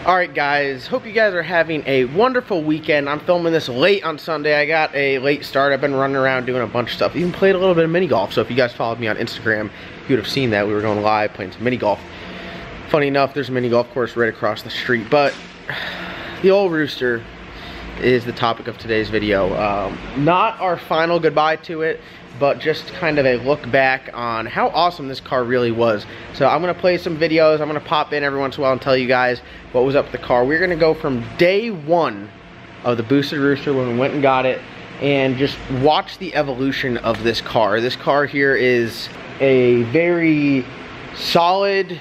Alright guys, hope you guys are having a wonderful weekend. I'm filming this late on Sunday. I got a late start. I've been running around doing a bunch of stuff. Even played a little bit of mini golf. So if you guys followed me on Instagram, you would have seen that. We were going live playing some mini golf. Funny enough, there's a mini golf course right across the street. But the old Rooster is the topic of today's video. Not our final goodbye to it, but just kind of a look back on how awesome this car really was. So I'm gonna play some videos. I'm gonna pop in every once in a while and tell you guys what was up with the car. We're gonna go from day one of the boosted Rooster when we went and got it and just watch the evolution of this car. This car here is a very solid,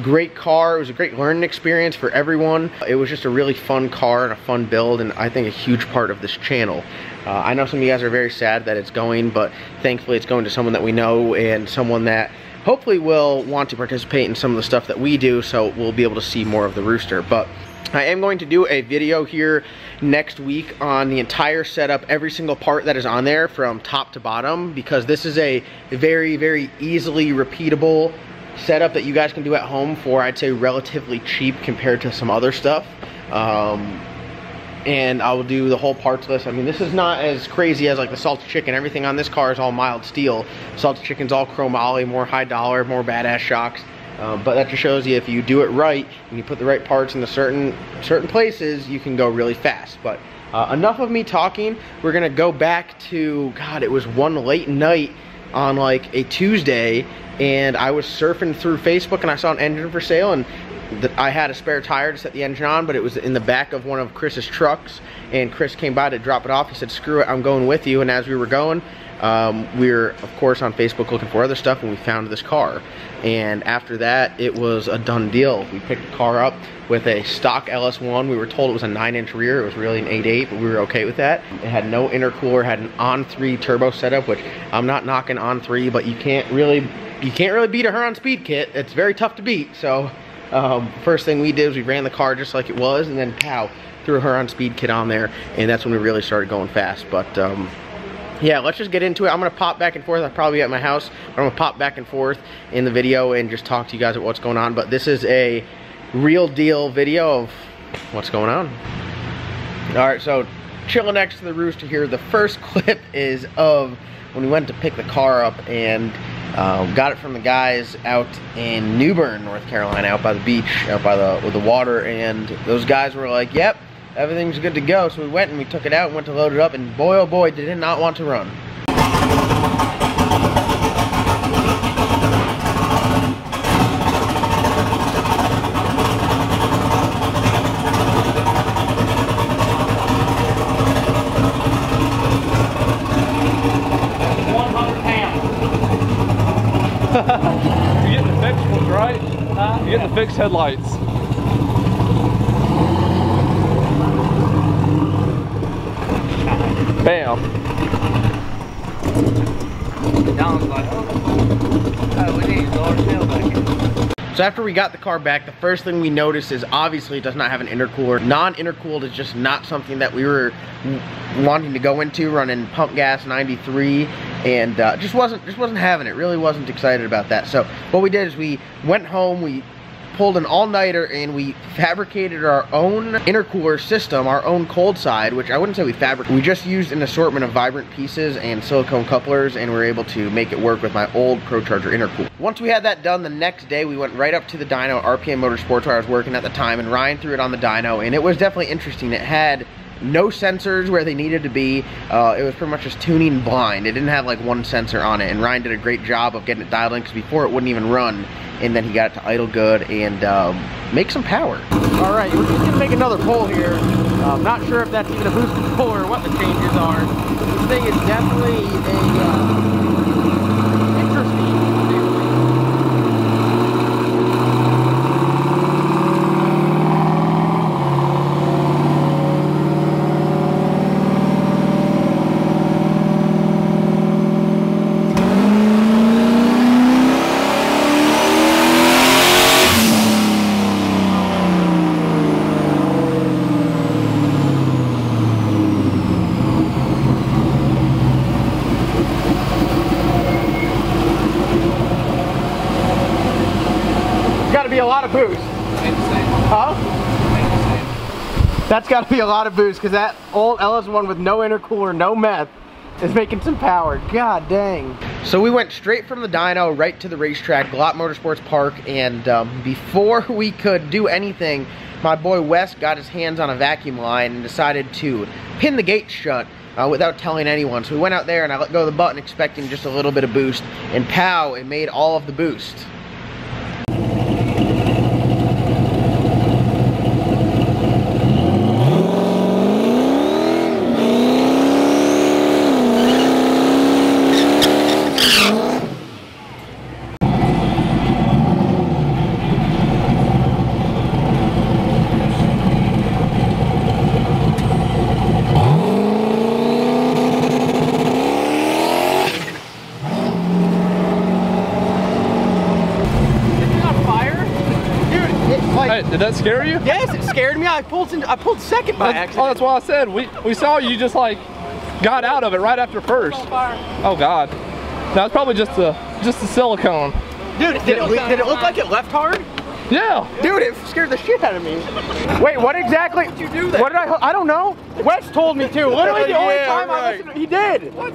great car. It was a great learning experience for everyone. It was just a really fun car and a fun build, and I think a huge part of this channel. I know some of you guys are very sad that it's going, but thankfully it's going to someone that we know and someone that hopefully will want to participate in some of the stuff that we do, so we'll be able to see more of the Rooster. But I am going to do a video here next week on the entire setup, every single part that is on there from top to bottom, because this is a very, very easily repeatable setup that you guys can do at home for, I'd say, relatively cheap compared to some other stuff. And I will do the whole parts list. I mean, this is not as crazy as like the salted chicken. Everything on this car is all mild steel. Salted chicken's all chromoly, more high dollar, more badass shocks. But that just shows you if you do it right and you put the right parts into certain places, you can go really fast. But enough of me talking. We're gonna go back to, God, it was one late night on like a Tuesday, and I was surfing through Facebook and I saw an engine for sale, and I had a spare tire to set the engine on, but it was in the back of one of Chris's trucks, and Chris came by to drop it off. He said, screw it, I'm going with you. And as we were going, we were of course on Facebook looking for other stuff, and we found this car. And after that, it was a done deal. We picked the car up with a stock LS1. We were told it was a 9-inch rear. It was really an 8.8, but we were okay with that. It had no intercooler, had an on-3 turbo setup, which I'm not knocking on-3, but you can't really beat a Huron Speed Kit. It's very tough to beat. So first thing we did was we ran the car just like it was, and then pow, threw a Huron Speed Kit on there, and that's when we really started going fast. But yeah, let's just get into it. I'm gonna pop back and forth. I'll probably be at my house, but I'm gonna pop back and forth in the video and just talk to you guys about what's going on. But this is a real deal video of what's going on. All right, so chilling next to the Rooster here. The first clip is of when we went to pick the car up and got it from the guys out in New Bern, North Carolina, out by the beach, out by the water, and those guys were like, yep, everything's good to go. So we went and we took it out and went to load it up, and boy oh boy, did it not want to run. You're getting the fixed ones, right? You're getting the fixed headlights. Bam. Don's like, oh, we need to lower the tail back in. So after we got the car back, the first thing we noticed is obviously it does not have an intercooler. Non-intercooled is just not something that we were wanting to go into, running pump gas 93, and just wasn't having it. Really wasn't excited about that. So what we did is we went home, we pulled an all-nighter, and we fabricated our own intercooler system, our own cold side, which I wouldn't say we fabricated. We just used an assortment of vibrant pieces and silicone couplers, and we were able to make it work with my old ProCharger intercooler. Once we had that done, the next day we went right up to the dyno at RPM Motorsports where I was working at the time, and Ryan threw it on the dyno, and it was definitely interesting. It had no sensors where they needed to be. It was pretty much just tuning blind. It didn't have like one sensor on it, and Ryan did a great job of getting it dialed in, because before it wouldn't even run, and then he got it to idle good and make some power. All right, we're just gonna make another pull here. I'm not sure if that's even a boosted pull or what the changes are. This thing is definitely a interesting. Huh? That's got to be a lot of boost because that old LS1 with no intercooler, no meth, is making some power. God dang. So we went straight from the dyno right to the racetrack, Glot Motorsports Park, and before we could do anything, my boy Wes got his hands on a vacuum line and decided to pin the gate shut without telling anyone. So we went out there and I let go of the button expecting just a little bit of boost, and pow, it made all of the boost. Did that scare you? Yes, it scared me. I pulled second by accident. Oh, that's why I said we saw you just like got out of it right after first. Oh God, no, it's probably just the silicone. Dude, did it look like it left hard? Yeah. Dude, it scared the shit out of me. Wait, what exactly? Did you do that? What did I don't know. Wes told me to. Literally the only time I listened to, he did. What?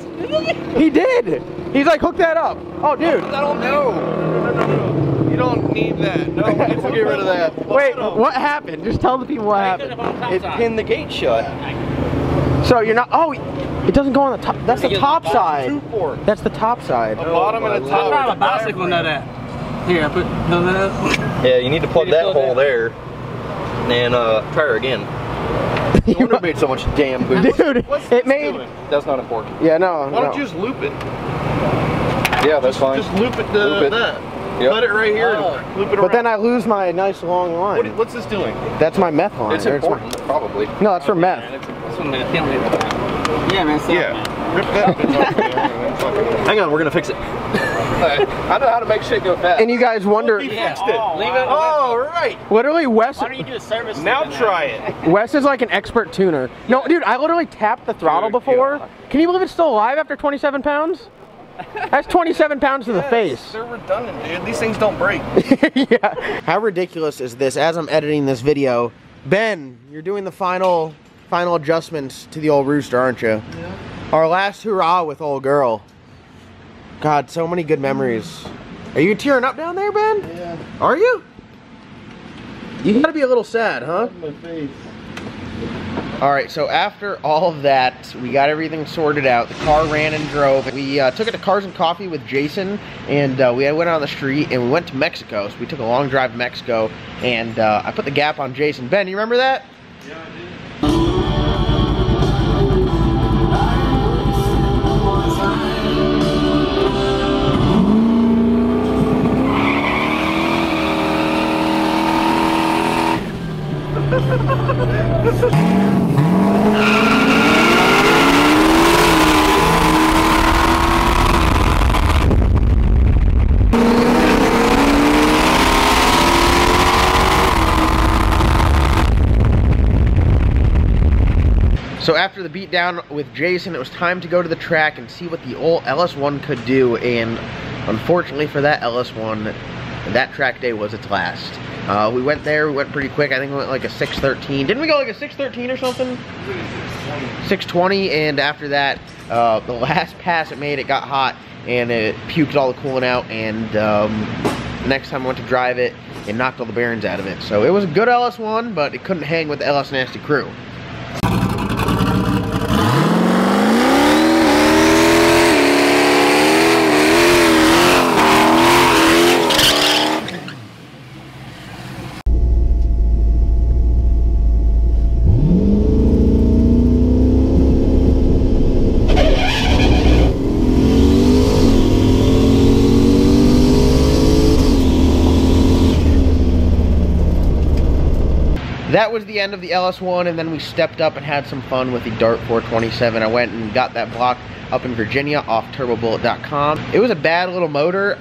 He did. He's like, hook that up. Oh, dude. I don't know. You don't need that. No, let's get rid of that. Wait, what happened? Just tell the people what happened. It pinned the gate shut. So you're not, oh, it doesn't go on the top. That's the top side. That's the top side. The bottom and the top. I a bicycle nut at. Here, I put that. Yeah, you need to plug that hole there. And try her again. You would have made so much damn boost. Dude, it made... That's not important. Yeah, no. Why don't you just loop it? Yeah, that's fine. Just loop it to that. Yep. Cut it right here and loop it around. But then I lose my nice long line. What's this doing? That's my meth line. It's important, probably. No, that's for meth. Yeah, man. Yeah. Rip that. Hang on, we're gonna fix it. I know how to make shit go fast. And you guys wonder... He fixed it. Oh, right. Literally, Wes... Why don't you do a service? Now try it. Wes is like an expert tuner. No, dude, I literally tapped the throttle before. Can you believe it's still alive after 27 pounds? That's 27 pounds to the face. They're redundant, dude. These things don't break. Yeah. How ridiculous is this? As I'm editing this video, Ben, you're doing the final adjustments to the old Rooster, aren't you? Yeah. Our last hurrah with old girl. God, so many good memories. Are you tearing up down there, Ben? Yeah. Are you? You gotta be a little sad, huh? My face. Alright, so after all of that, we got everything sorted out. The car ran and drove. We took it to Cars and Coffee with Jason, and we went on the street, and we went to Mexico. So we took a long drive to Mexico, and I put the gap on Jason. Ben, you remember that? Yeah, I do. So after the beatdown with Jason, it was time to go to the track and see what the old LS1 could do, and unfortunately for that LS1, that track day was its last. We went there, we went pretty quick. I think we went like a 6:13. Didn't we go like a 6:13 or something? 6:20, and after that, the last pass it made, it got hot, and it puked all the coolant out, and the next time I went to drive it, it knocked all the bearings out of it. So it was a good LS1, but it couldn't hang with the LS Nasty crew. That was the end of the LS1, and then we stepped up and had some fun with the Dart 427. I went and got that block up in Virginia off turbobullet.com. It was a bad little motor.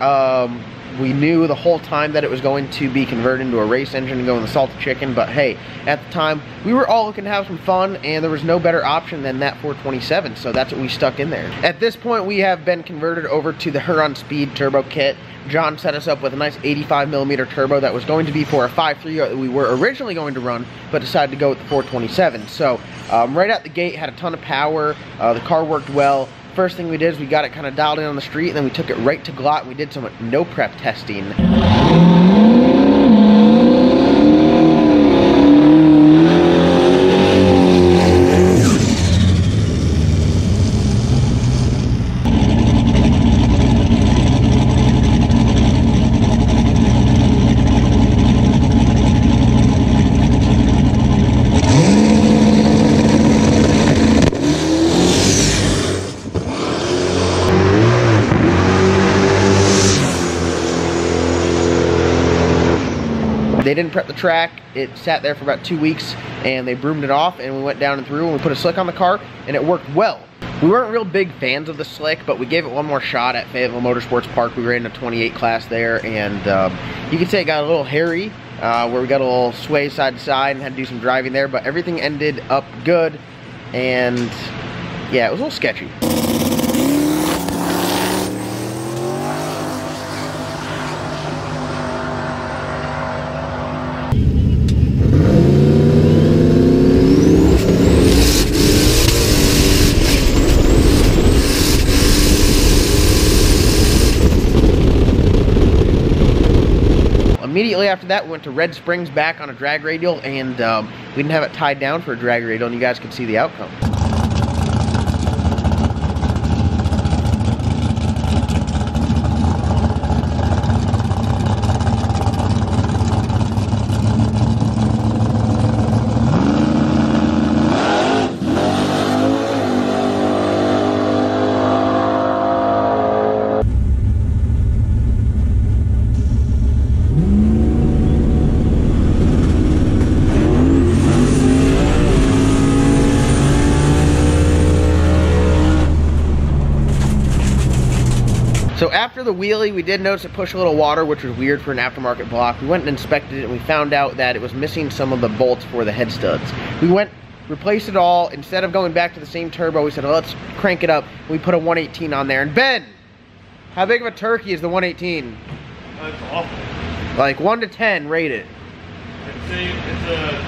We knew the whole time that it was going to be converted into a race engine and go in the salted chicken, but hey, at the time, we were all looking to have some fun, and there was no better option than that 427, so that's what we stuck in there. At this point, we have been converted over to the Huron Speed turbo kit. John set us up with a nice 85mm turbo that was going to be for a 5.3 that we were originally going to run, but decided to go with the 427. So right out the gate, had a ton of power. The car worked well. First thing we did is we got it kind of dialed in on the street, and then we took it right to Glot and we did some no prep testing. They didn't prep the track. It sat there for about 2 weeks, and they broomed it off, and we went down and through, and we put a slick on the car, and it worked well. We weren't real big fans of the slick, but we gave it one more shot at Fayetteville Motorsports Park. We ran a 28 class there, and you could say it got a little hairy, where we got a little sway side to side and had to do some driving there, but everything ended up good, and yeah, it was a little sketchy. Immediately after that, we went to Red Springs back on a drag radial, and we didn't have it tied down for a drag radial, and you guys can see the outcome. So after the wheelie, we did notice it pushed a little water, which was weird for an aftermarket block. We went and inspected it, and we found out that it was missing some of the bolts for the head studs. We went, replaced it all. Instead of going back to the same turbo, we said, oh, let's crank it up. We put a 118 on there. And Ben, how big of a turkey is the 118? That's awful. Like 1 to 10, rate it. I'd say it's a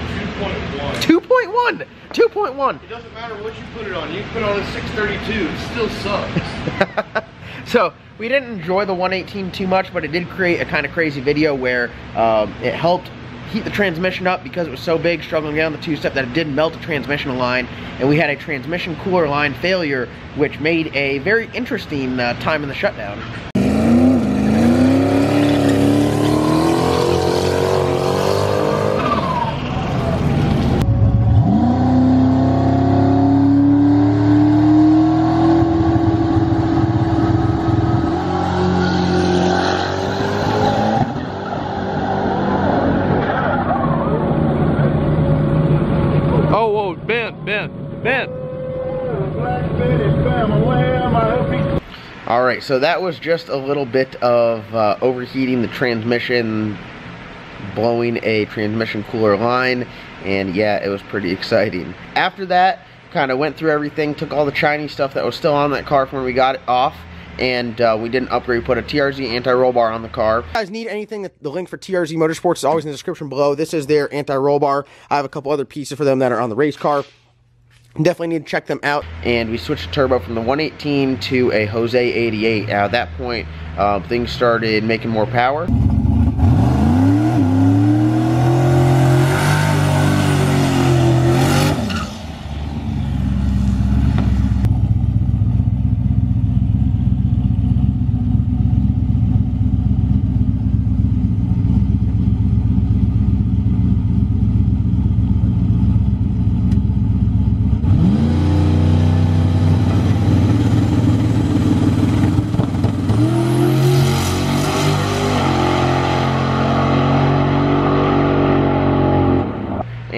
2.1. 2.1! 2.1! It doesn't matter what you put it on. You can put it on a 632. It still sucks. So we didn't enjoy the 118 too much, but it did create a kind of crazy video where it helped heat the transmission up because it was so big, struggling down the two-step, that it did melt the transmission line, and we had a transmission cooler line failure, which made a very interesting time in the shutdown. Ben. Alright, so that was just a little bit of overheating the transmission, blowing a transmission cooler line, and yeah, it was pretty exciting. After that, kind of went through everything, took all the Chinese stuff that was still on that car from when we got it off, and we did an upgrade. We put a TRZ anti-roll bar on the car. If you guys need anything, the link for TRZ Motorsports is always in the description below. This is their anti-roll bar. I have a couple other pieces for them that are on the race car. Definitely need to check them out. And we switched the turbo from the 118 to a Jose 88. At that point, things started making more power.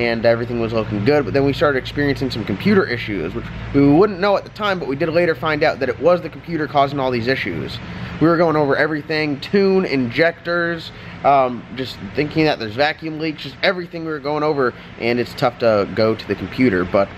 and everything was looking good. But then we started experiencing some computer issues, which we wouldn't know at the time, but we did later find out that it was the computer causing all these issues. We were going over everything, tune, injectors, just thinking that there's vacuum leaks, just everything we were going over, and it's tough to go to the computer. But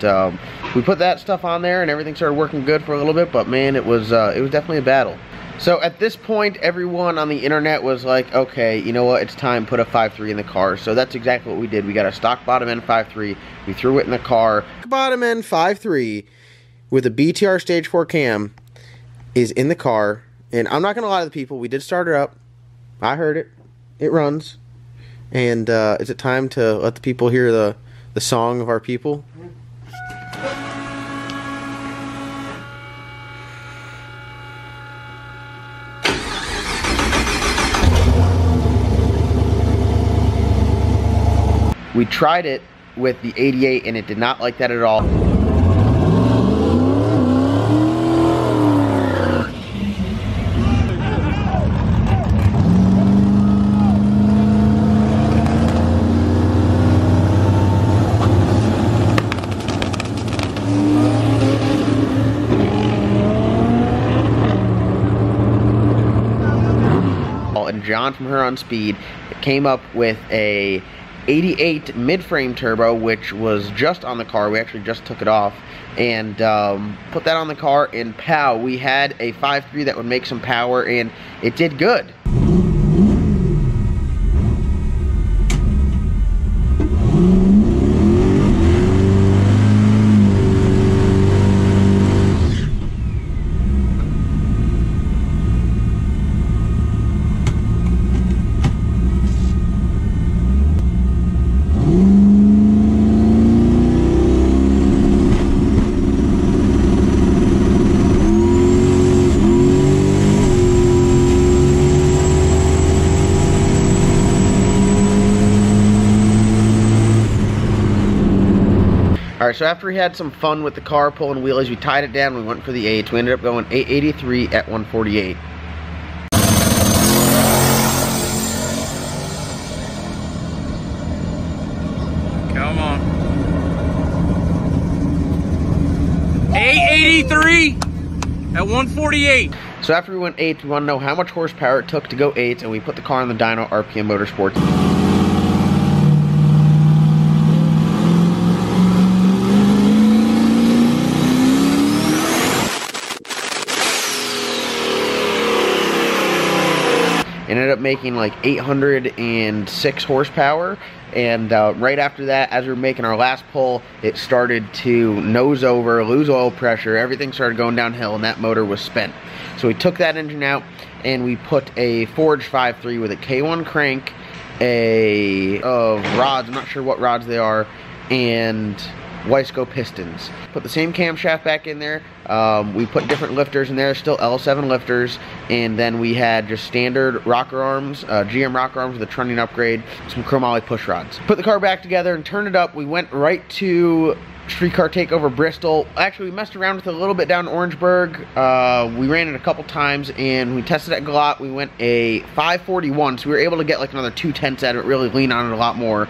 we put that stuff on there and everything started working good for a little bit, but man, it was definitely a battle. So at this point, everyone on the internet was like, okay, you know what, it's time, put a 5.3 in the car. So that's exactly what we did. We got a stock bottom end 5.3, we threw it in the car. Bottom end 5.3 with a BTR Stage 4 cam is in the car. And I'm not going to lie to the people, we did start it up. I heard it. It runs. And is it time to let the people hear the song of our people? We tried it with the 88 and it did not like that at all. And John from Her on Speed came up with a 88 mid-frame turbo, which was just on the car. We actually just took it off and put that on the car, and pow, we had a 5.3 that would make some power, and it did good. Alright, so after we had some fun with the car, pulling wheelies, we tied it down, we went for the 8s. We ended up going 883 at 148. Come on. 883 at 148. So after we went 8, we want to know how much horsepower it took to go 8s, and we put the car on the dyno RPM Motorsports. Ended up making like 806 horsepower, and right after that, as we were making our last pull, it started to nose over, lose oil pressure, everything started going downhill, and that motor was spent. So we took that engine out and we put a forged 5.3 with a K1 crank, rods, I'm not sure what rods they are, and Wiseco pistons. Put the same camshaft back in there. We put different lifters in there, still L7 lifters, and then we had just standard rocker arms, GM rocker arms with a trunnion upgrade, some chromoly push rods. Put the car back together and turned it up. We went right to Streetcar Takeover Bristol. Actually, we messed around with it a little bit down in Orangeburg. We ran it a couple times and we tested it a lot. We went a 541, so we were able to get like another 2/10 out of it, really lean on it a lot more.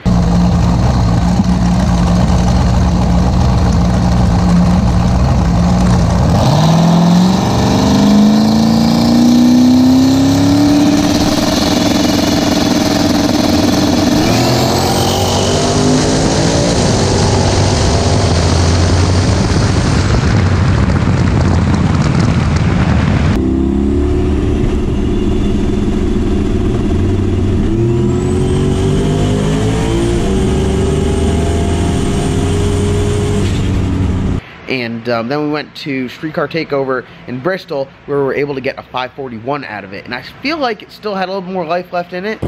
And then we went to Streetcar Takeover in Bristol, where we were able to get a 541 out of it. And I feel like it still had a little more life left in it.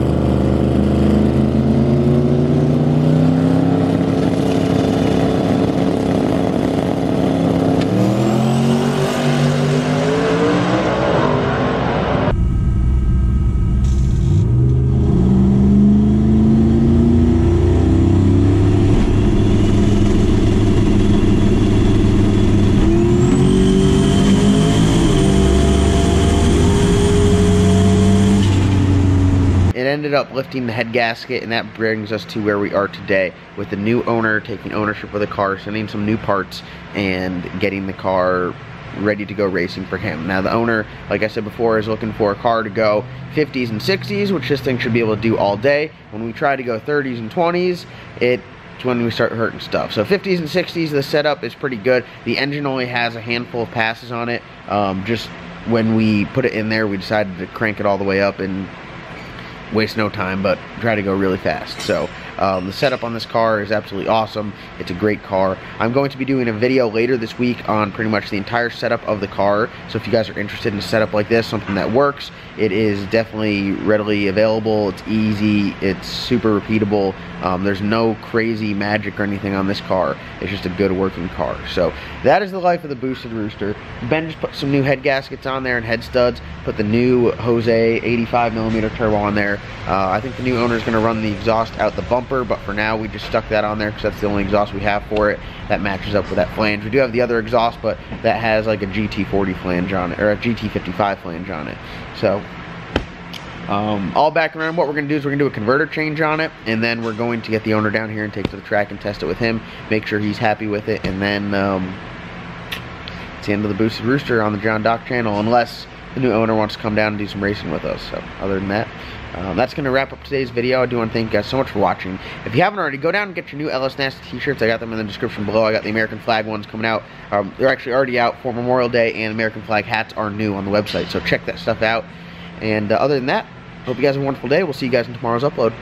Ended ended up lifting the head gasket, and that brings us to where we are today with the new owner taking ownership of the car, sending some new parts, and getting the car ready to go racing for him. Now the owner, like I said before, is looking for a car to go 50s and 60s, which this thing should be able to do all day. When we try to go 30s and 20s, it's when we start hurting stuff. So 50s and 60s, the setup is pretty good. The engine only has a handful of passes on it. Just when we put it in there, we decided to crank it all the way up and waste no time, but try to go really fast. So the setup on this car is absolutely awesome. It's a great car. I'm going to be doing a video later this week on pretty much the entire setup of the car. So if you guys are interested in a setup like this, something that works, it is definitely readily available. It's easy. It's super repeatable. There's no crazy magic or anything on this car. It's just a good working car. So that is the life of the Boosted Rooster. Ben just put some new head gaskets on there and head studs. Put the new Jose 85mm turbo on there. I think the new owner is going to run the exhaust out the bumper, but for now we just stuck that on there because that's the only exhaust we have for it. That matches up with that flange. We do have the other exhaust, but that has like a GT40 flange on it, or a GT55 flange on it. So all back around, what we're going to do is we're going to do a converter change on it, and then we're going to get the owner down here and take it to the track and test it with him, make sure he's happy with it, and then it's the end of the Boosted Rooster on the John Doc channel, unless the new owner wants to come down and do some racing with us. So other than that, that's going to wrap up today's video. I do want to thank you guys so much for watching. If you haven't already, go down and get your new LS Nasty t-shirts. I got them in the description below. I got the American flag ones coming out. They're actually already out for Memorial Day, and American flag hats are new on the website, so check that stuff out. And other than that, hope you guys have a wonderful day. We'll see you guys in tomorrow's upload.